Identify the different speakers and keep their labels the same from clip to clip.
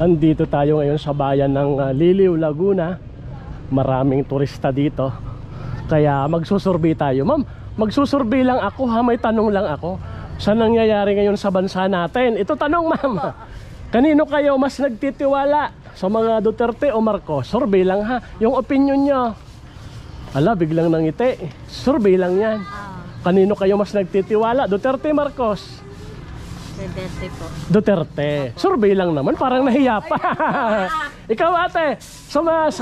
Speaker 1: Andito tayo ngayon sa bayan ng Liliw, Laguna. Maraming turista dito. Kaya magsusurvey tayo. Ma'am, magsusurvey lang ako ha, may tanong lang ako. Sa nangyayari ngayon sa bansa natin? Ito tanong, ma'am. Kanino kayo mas nagtitiwala? Sa mga Duterte o Marcos? Survey lang ha. Yung opinion nyo. Ala, biglang nangiti. Survey lang yan. Kanino kayo mas nagtitiwala? Duterte, Marcos?
Speaker 2: Duterte po.
Speaker 1: Duterte. Survey lang naman, parang nahiya pa. Ikaw ate,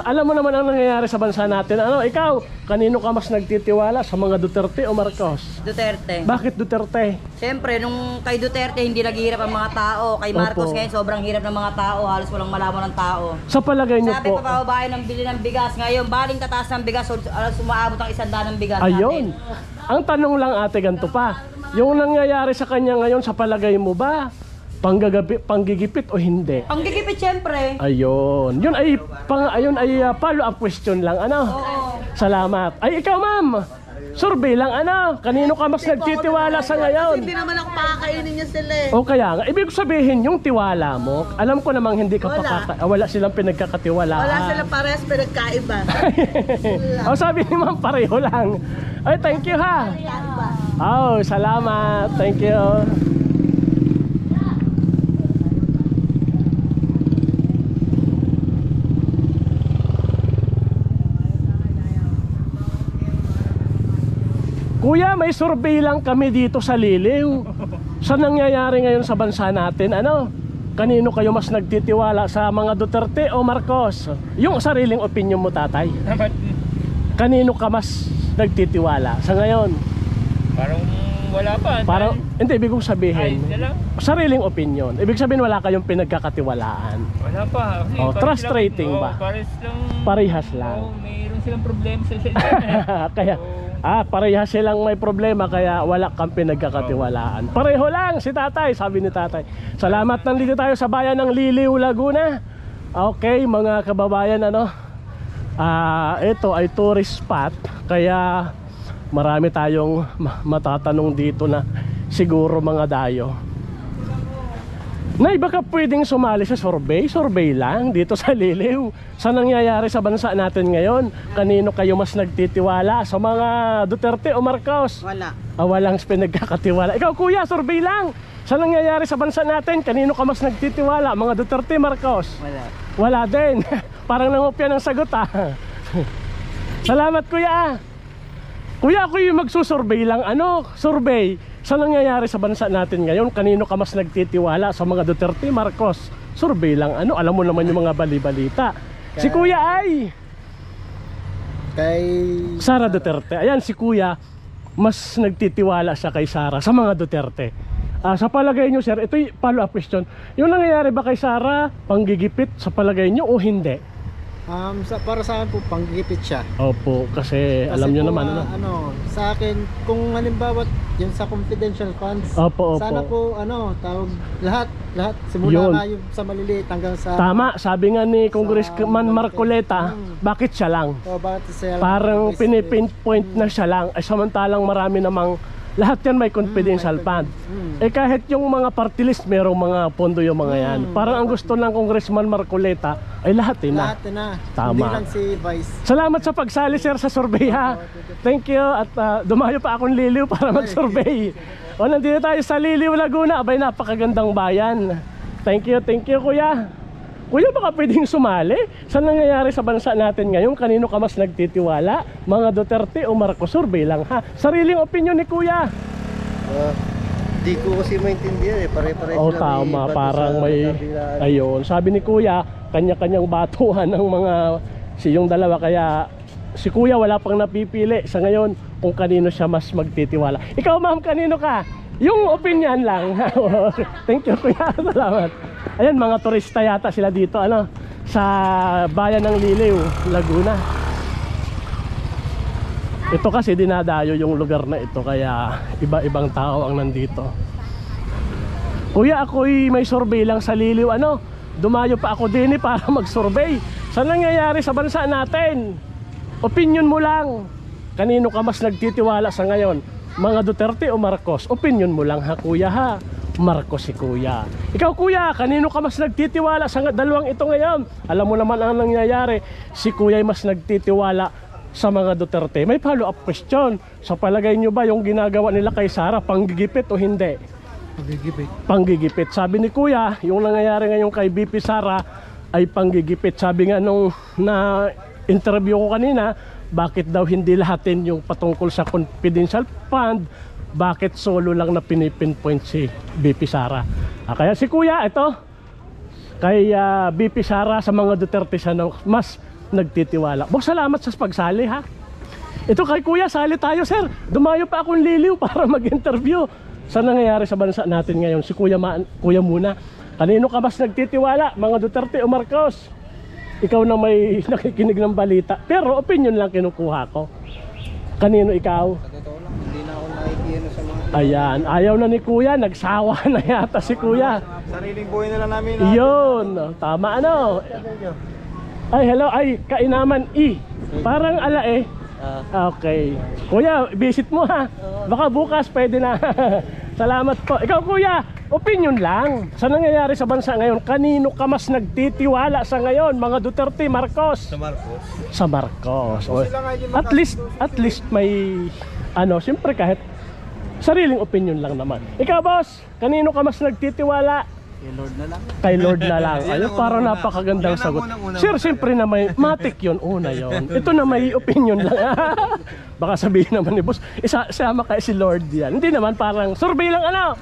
Speaker 1: alam mo naman ang nangyayari sa bansa natin. Ano, ikaw, kanino ka mas nagtitiwala? Sa mga Duterte o Marcos?
Speaker 2: Duterte.
Speaker 1: Bakit Duterte?
Speaker 2: Siyempre, nung kay Duterte hindi naghihirap ang mga tao. Kay Marcos
Speaker 1: Opo.
Speaker 2: ngayon sobrang hirap ng mga tao. Halos walang malaman ng tao.
Speaker 1: Sa palagay niyo
Speaker 2: Sabi
Speaker 1: po?
Speaker 2: pa babae ng bili ng bigas. Ngayon, baling tataas ng bigas. Alas umaabot ang 100 ng bigas
Speaker 1: Ayun.
Speaker 2: natin.
Speaker 1: Ang tanong lang ate, ganito pa. Yung nangyayari sa kanya ngayon, sa palagay mo ba? Panggigipit o hindi?
Speaker 2: Ang gigipit siyempre.
Speaker 1: Ayun. Yun ay follow-up question lang. Ano?
Speaker 2: Oo.
Speaker 1: Salamat. Ay, ikaw ma'am. Survey lang ano? Kanino ka mas nagtitiwala sa ngayon?
Speaker 3: Hindi naman ako pakakainin niya sila eh.
Speaker 1: O kaya nga, ibig sabihin yung tiwala mo, alam ko namang hindi ka wala silang pinagkakatiwalaan.
Speaker 3: Wala silang parehas pinagkaiba.
Speaker 1: O sabi ni ma'am, pareho lang. Ay, thank you ha. Oh, salamat. Thank you. Kuya, may survey lang kami dito sa Liliw. Sa nangyayari ngayon sa bansa natin, ano? Kanino kayo mas nagtitiwala, sa mga Duterte o Marcos? Yung sariling opinion mo, tatay. Kanino ka mas nagtitiwala sa ngayon?
Speaker 4: Parang wala pa.
Speaker 1: Parang, hindi, ibig kong sabihin,
Speaker 4: Ayos na lang.
Speaker 1: sariling opinion. Ibig sabihin wala kayong pinagkakatiwalaan.
Speaker 4: Wala pa. Kasi
Speaker 1: Oh,
Speaker 4: pares
Speaker 1: trust
Speaker 4: lang-
Speaker 1: rating ba?
Speaker 4: Pares lang.
Speaker 1: Parehas lang.
Speaker 4: Mayroon silang problema sa isa.
Speaker 1: Kaya, parehas silang may problema kaya wala kang pinagkakatiwalaan. Pareho lang si tatay, sabi ni tatay. Salamat, nandito tayo sa bayan ng Liliw, Laguna. Okay, mga kababayan, ano? Ito ay tourist spot. Kaya marami tayong matatanong dito na siguro mga dayo. Nay, baka pwedeng sumali sa survey? Survey lang dito sa Liliw. Sa nangyayari sa bansa natin ngayon, kanino kayo mas nagtitiwala? Sa mga Duterte o Marcos?
Speaker 3: Wala.
Speaker 1: Walang pinagkakatiwala. Ikaw kuya, survey lang. Sa nangyayari sa bansa natin, kanino ka mas nagtitiwala? Mga Duterte, Marcos?
Speaker 2: Wala.
Speaker 1: Wala din. Parang nangopya ng sagot Salamat kuya. Kuya, ako yung magsusurvey lang. Ano? Survey. Sa nangyayari sa bansa natin ngayon, kanino ka mas nagtitiwala? Sa mga Duterte, Marcos? Survey lang. Ano? Alam mo naman yung mga bali-balita. Si kuya ay
Speaker 5: Kay
Speaker 1: Sara Duterte. Ayan, si kuya, mas nagtitiwala siya kay Sara sa mga Duterte. Sa palagay nyo, sir, ito'y follow-up question. Yung nangyayari ba kay Sara, panggigipit sa palagay nyo o hindi?
Speaker 5: para sa akin po panggigipit siya.
Speaker 1: Opo, kasi alam nyo
Speaker 5: po,
Speaker 1: naman
Speaker 5: sa akin kung halimbawa yun sa confidential funds.
Speaker 1: Opo.
Speaker 5: Sana po lahat simula
Speaker 1: Yun.
Speaker 5: na yung sa maliliit hanggang sa
Speaker 1: Tama, sabi nga ni Congressman Marcoleta, bakit siya lang?
Speaker 5: bakit siya lang
Speaker 1: Parang
Speaker 5: basically.
Speaker 1: pinipinpoint na siya lang. Ay samantalang marami namang, lahat yan may confidential fund. Kahit yung mga party list, merong mga pondo yung mga yan. Parang ang gusto ng Congressman Marcoleta ay lahat na.
Speaker 5: Lahat na.
Speaker 1: Tama.
Speaker 5: Hindi lang si Vice.
Speaker 1: Salamat sa pagsali sir sa survey ha. Thank you. At dumayo pa akong Liliw para mag-survey. O nandito tayo sa Liliw, Laguna. Abay, napakagandang bayan. Thank you kuya. Kuya, baka pwedeng sumali sa nangyayari sa bansa natin ngayon. Kanino ka mas nagtitiwala? Mga Duterte o Marcos? Survey lang ha. Sariling opinion ni kuya.
Speaker 6: Di ko kasi maintindihan pare-pareho
Speaker 1: Oh,
Speaker 6: sila
Speaker 1: tama.
Speaker 6: bato
Speaker 1: Parang
Speaker 6: sa
Speaker 1: may
Speaker 6: kabilaan.
Speaker 1: ayun. Sabi ni kuya, kanya-kanyang batuhan ng mga siyong dalawa. Kaya si kuya wala pang napipili sa ngayon kung kanino siya mas magtitiwala. Ikaw ma'am, kanino ka? Yung opinion lang. Thank you kuya. Salamat. Ayan, mga turista yata sila dito sa bayan ng Liliw, Laguna. Ito kasi dinadayo yung lugar na ito, kaya iba-ibang tao ang nandito. Kuya, ako'y may survey lang sa Liliw. Dumayo pa ako din para mag-survey sa nangyayari sa bansa natin. Opinion mo lang. Kanino ka mas nagtitiwala sa ngayon? Mga Duterte o Marcos? Opinion mo lang ha kuya ha. Marcos si Kuya. Ikaw Kuya, kanino ka mas nagtitiwala sa dalawang ito ngayon? Alam mo naman ang nangyayari, si Kuya ay mas nagtitiwala sa mga Duterte. May follow-up question. Sa palagay nyo ba yung ginagawa nila kay Sara panggigipit o hindi? Panggigipit. Sabi ni Kuya, yung nangyayari ngayon kay BP Sara ay panggigipit. Sabi nga nung na interview ko kanina, bakit daw hindi lahatin yung patungkol sa confidential fund, bakit solo lang na pinipinpoint si BP Sara. Kaya si Kuya ito kay BP Sara sa mga Duterte siya mas nagtitiwala. Boss, salamat sa pagsali ha. Ito kay Kuya, sali tayo sir. Dumayo pa akong liliw para mag-interview sa nangyayari sa bansa natin ngayon. Si Kuya muna. Kanino ka mas nagtitiwala? Mga Duterte o Marcos? Ikaw na may nakikinig ng balita. Pero opinion lang kinukuha ko. Kanino ikaw?
Speaker 5: Hindi na ako nakikiano sa mga...
Speaker 1: Ayan, ayaw na ni Kuya. Nagsawa na yata si Kuya.
Speaker 5: Sariling buhay na lang namin.
Speaker 1: Yun, tama ano. Ay, hello. Ay, kainaman E. Parang ala eh. Okay. Kuya, visit mo ha. Baka bukas pwede na. Salamat po. Ikaw Kuya, opinion lang. Sa nangyayari sa bansa ngayon, kanino ka mas nagtitiwala sa ngayon? Mga Duterte, Marcos?
Speaker 6: Sa Marcos.
Speaker 1: Sa Marcos. At least may ano, siyempre kahit sariling opinion lang naman. Ikaw boss, kanino ka mas nagtitiwala?
Speaker 5: Kay Lord na lang.
Speaker 1: Kay Lord na lang. Ayun, parang napakagandang sagot. Sir, siyempre na may matik yun, una yun. Ito na may opinion lang. Baka sabihin naman ni boss, isama kaya si Lord yan. Hindi naman, parang survey lang ano.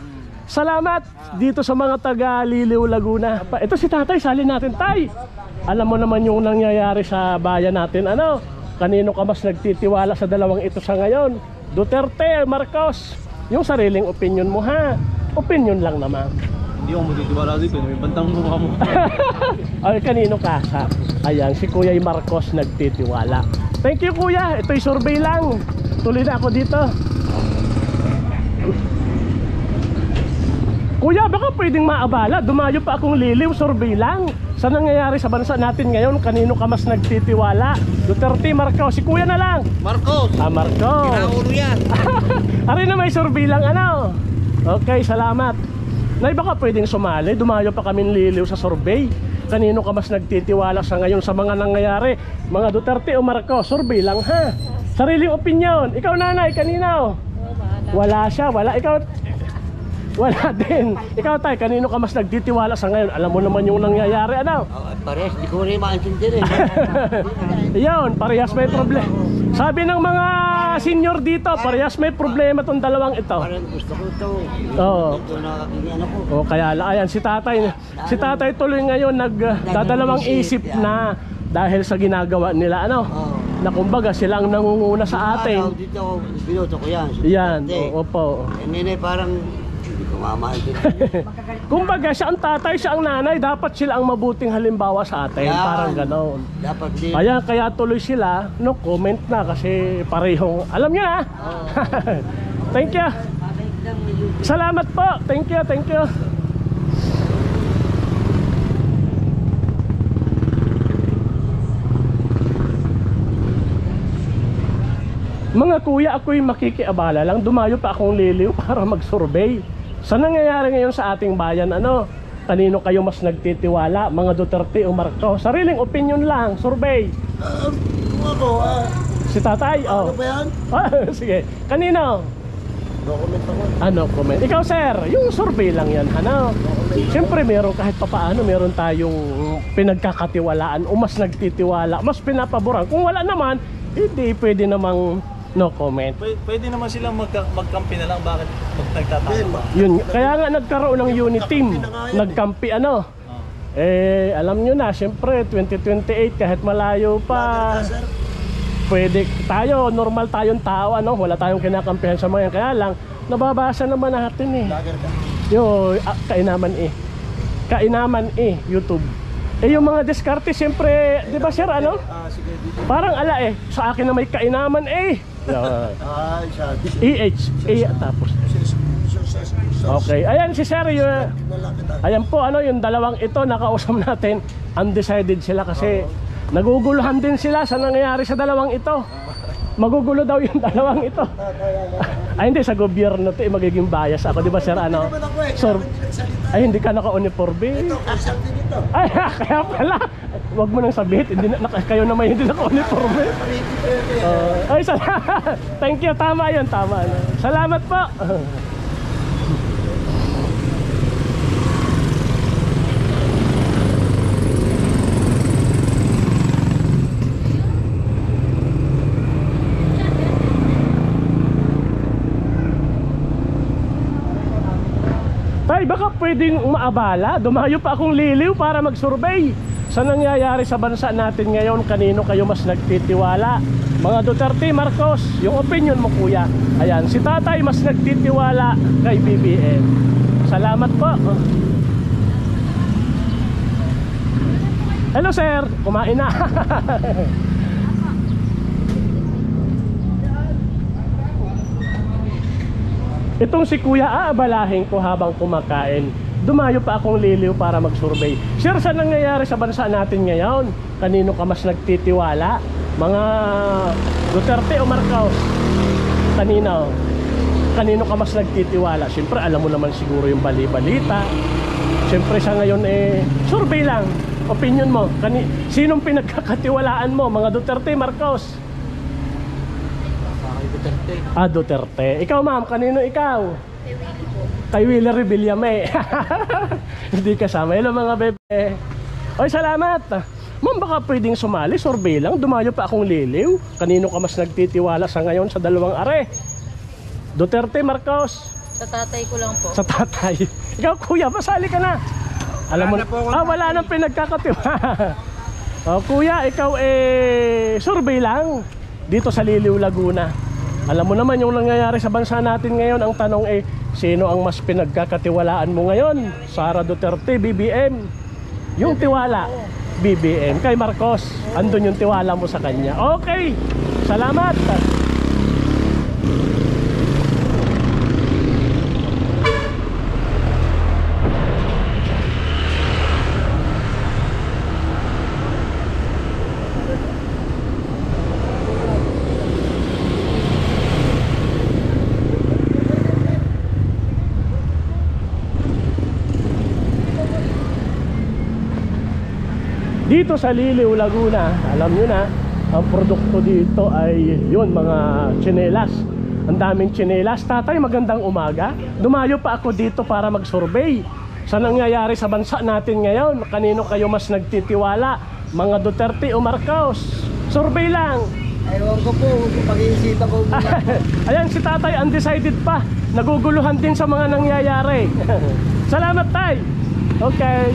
Speaker 1: Salamat dito sa mga taga Liliw, Laguna. Ito si Tatay, sali natin. Tay, alam mo naman yung nangyayari sa bayan natin. Ano? Kanino ka mas nagtitiwala sa dalawang ito sa ngayon? Duterte, Marcos? Yung sariling opinion mo ha. Opinion lang naman.
Speaker 5: Hindi ako matitiwala dito. May bantang mukha mo.
Speaker 1: Ay, kanino ka sa? Ayan, si Kuya Marcos nagtitiwala. Thank you Kuya, ito'y survey lang. Tuloy na ako dito. Kuya, baka pwedeng maabala. Dumayo pa akong liliw, survey lang. Sa nangyayari sa bansa natin ngayon, kanino ka mas nagtitiwala? Duterte, Marcos? Si Kuya na lang.
Speaker 6: Marcos!
Speaker 1: Marcos.
Speaker 6: Kinaulo yan!
Speaker 1: Ari na may survey lang ano. Okay, salamat. Nay, baka pwedeng sumali. Dumayo pa kami liliw sa survey. Kanino ka mas nagtitiwala sa ngayon sa mga nangyayari? Mga Duterte o Marcos? Survey lang ha. Sariling opinion. Ikaw nanay, kanino? Wala siya, wala. Ikaw, wala din. Ikaw tay, kanino ka mas nagtitiwala sa ngayon? Alam mo naman yung nangyayari ano?
Speaker 6: Parehas, di ko rin maintindihan
Speaker 1: Yun, parehas may problema. Sabi ng mga senior dito, parehas may problema tong dalawang ito.
Speaker 6: Parang gusto ko ito.
Speaker 1: Oo.
Speaker 6: Ito nakakinggan ako.
Speaker 1: O kaya ayan si tatay tuloy ngayon nagdadalawang isip na dahil sa ginagawa nila ano. Na kumbaga sila ang nangunguna sa atin.
Speaker 6: Dito, binoto ko yan.
Speaker 1: Yan, opo.
Speaker 6: Nene, parang hindi ko mamaintindihan.
Speaker 1: Kumbaga siya ang tatay, siya ang nanay, dapat sila ang mabuting halimbawa sa atin.
Speaker 6: Yan.
Speaker 1: Parang ganon.
Speaker 6: Dapat din.
Speaker 1: Kaya tuloy sila, no comment na kasi parehong, alam niyo na. Thank you. Salamat po. Thank you, thank you. Mga kuya, ako'y makikiabala lang. Dumayo pa akong liliw para mag-survey. Sa nangyayari ngayon sa ating bayan, ano? Kanino kayo mas nagtitiwala? Mga Duterte o Marcos? Sariling opinion lang, survey.
Speaker 6: Kung ako,
Speaker 1: Si tatay?
Speaker 6: ano ba yan?
Speaker 1: Sige. Kanino?
Speaker 6: No comment ako.
Speaker 1: Ano comment? Ikaw sir, yung survey lang yan, ano? Siyempre meron kahit papaano, meron tayong pinagkakatiwalaan o mas nagtitiwala, mas pinapaboran. Kung wala naman, hindi pwede namang no comment.
Speaker 5: Pwede naman silang magkampi na lang. Bakit nagtatalo ba?
Speaker 1: Yun, kaya nga nagkaroon ng unit team, nagkampi ano. Eh, alam nyo na, siyempre 2028 kahit malayo pa, pwede tayo, normal tayong tao, ano, wala tayong kinakampihan sa mga yan. Kaya lang, nababasa naman natin eh. Yo, kainaman YouTube. Eh yung mga diskarte, siyempre, di ba sir, ano? Parang ala eh, sa akin na may kainaman eh. EH, tapos. Okay, ayan si sir, ayan po, ano, yung dalawang ito, nakausap natin, undecided sila kasi naguguluhan din sila sa nangyayari sa dalawang ito. Magugulo daw yung dalawang ito. Ay hindi, sa gobyerno to magiging bias ako, di ba sir? Ano? Sir, ay hindi ka naka-uniforme. Ay kaya pala. Wag mo nang sabihin, hindi na, kayo naman hindi naka-uniforme. Ay salamat. Thank you, tama yun, tama. Salamat po. Tay, baka pwedeng maabala. Dumayo pa akong liliw para mag-survey sa nangyayari sa bansa natin ngayon. Kanino kayo mas nagtitiwala? Mga Duterte, Marcos, yung opinion mo kuya. Ayan, si tatay mas nagtitiwala kay BBM. Salamat po. Hello sir, kumain na. Itong si kuya aabalahin ko habang kumakain. Dumayo pa akong liliw para mag-survey. Sir, sa nangyayari sa bansa natin ngayon? Kanino ka mas nagtitiwala? Mga Duterte o Marcos? Kanino ka mas nagtitiwala? Siyempre alam mo naman siguro yung bali-balita. Siyempre sa ngayon survey lang. Opinion mo, sinong pinagkakatiwalaan mo? Mga Duterte, Marcos?
Speaker 5: Duterte.
Speaker 1: Duterte. Ikaw ma'am, kanino ikaw? Kay Willie Revillame. Hindi kasama. Hello mga bebe. Oy, salamat. Ma'am, baka pwedeng sumali, survey lang. Dumayo pa akong liliw. Kanino ka mas nagtitiwala sa ngayon sa dalawang are? Duterte, Marcos?
Speaker 2: Sa tatay ko lang po.
Speaker 1: Sa tatay. Ikaw kuya, pasali ka na. Alam mo na, wala nang pinagkakatiwala. Kuya, ikaw survey lang dito sa Liliw, Laguna. Alam mo naman yung nangyayari sa bansa natin ngayon. Ang tanong sino ang mas pinagkakatiwalaan mo ngayon? Sara Duterte, BBM? Yung tiwala, BBM. Kay Marcos, andun yung tiwala mo sa kanya. Okay, salamat. Dito sa Liliw, Laguna, alam nyo na, ang produkto dito ay yun, mga tsinelas. Ang daming tsinelas. Tatay, magandang umaga. Dumayo pa ako dito para mag-survey sa nangyayari sa bansa natin ngayon. Kanino kayo mas nagtitiwala? Mga Duterte o Marcos? Survey lang.
Speaker 6: Ewan ko po, pag-iisipan ko muna.
Speaker 1: Ayan, si tatay undecided pa. Naguguluhan din sa mga nangyayari. Salamat tay. Okay.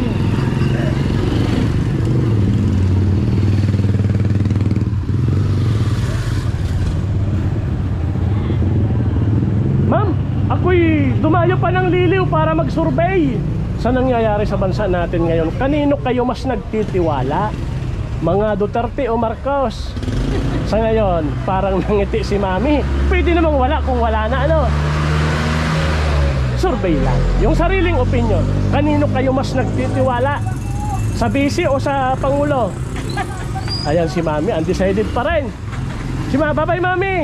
Speaker 1: Ma'am, ako'y dumayo pa ng Liliw para mag-survey sa nangyayari sa bansa natin ngayon. Kanino kayo mas nagtitiwala? Mga Duterte o Marcos? Sa ngayon, parang nangiti si Mami. Pwede namang wala kung wala na, ano? Survey lang. Yung sariling opinion. Kanino kayo mas nagtitiwala? Sa BC o sa Pangulo? Ayan si Mami, undecided pa rin. Si Mami, bye-bye Mami.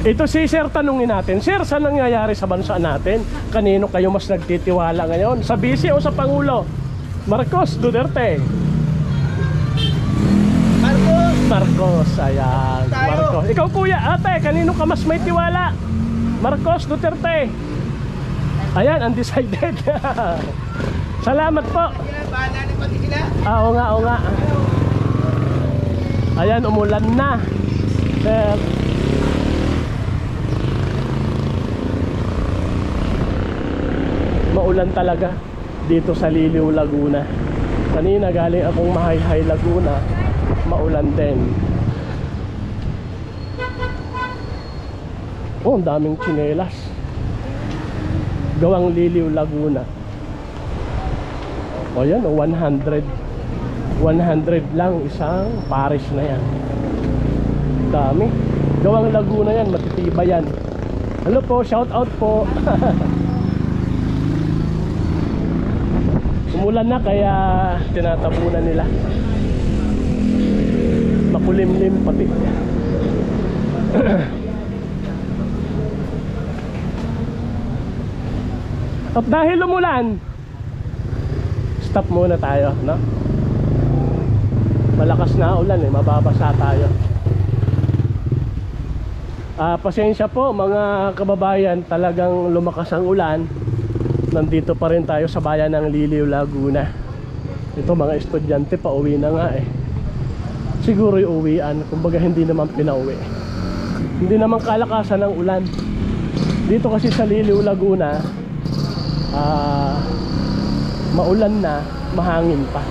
Speaker 1: Ito si Sir, tanungin natin. Sir, saan nangyayari sa bansa natin? Kanino kayo mas nagtitiwala ngayon? Sa BC o sa Pangulo? Marcos, Duterte? Marcos, ayan. Marcos. Ikaw kuya, ate, kanino ka mas may tiwala? Marcos, Duterte? Ayan, undecided. Salamat po. Oo nga, oo nga. Ayan, umulan na. Sir. Maulan talaga dito sa Liliw, Laguna. Kanina galing akong Mahayhay, Laguna. Maulan din. Oh, ang daming tsinelas. Gawang Liliw, Laguna. O yan, 100 lang isang pares na yan. Dami. Gawang Laguna yan, matitibay yan. Hello po, shout out po. Umulan na kaya tinatabunan nila. Makulimlim pati. At dahil umulan, stop muna tayo, no? Malakas na ulan eh, mababasa tayo. Pasensya po mga kababayan, talagang lumakas ang ulan. Nandito pa rin tayo sa bayan ng Liliw, Laguna. Ito mga estudyante pa uwi na nga eh. Siguro yung uwian, kumbaga hindi naman pinauwi. Hindi naman kalakasan ng ulan. Dito kasi sa Liliw, Laguna, maulan na, mahangin pa.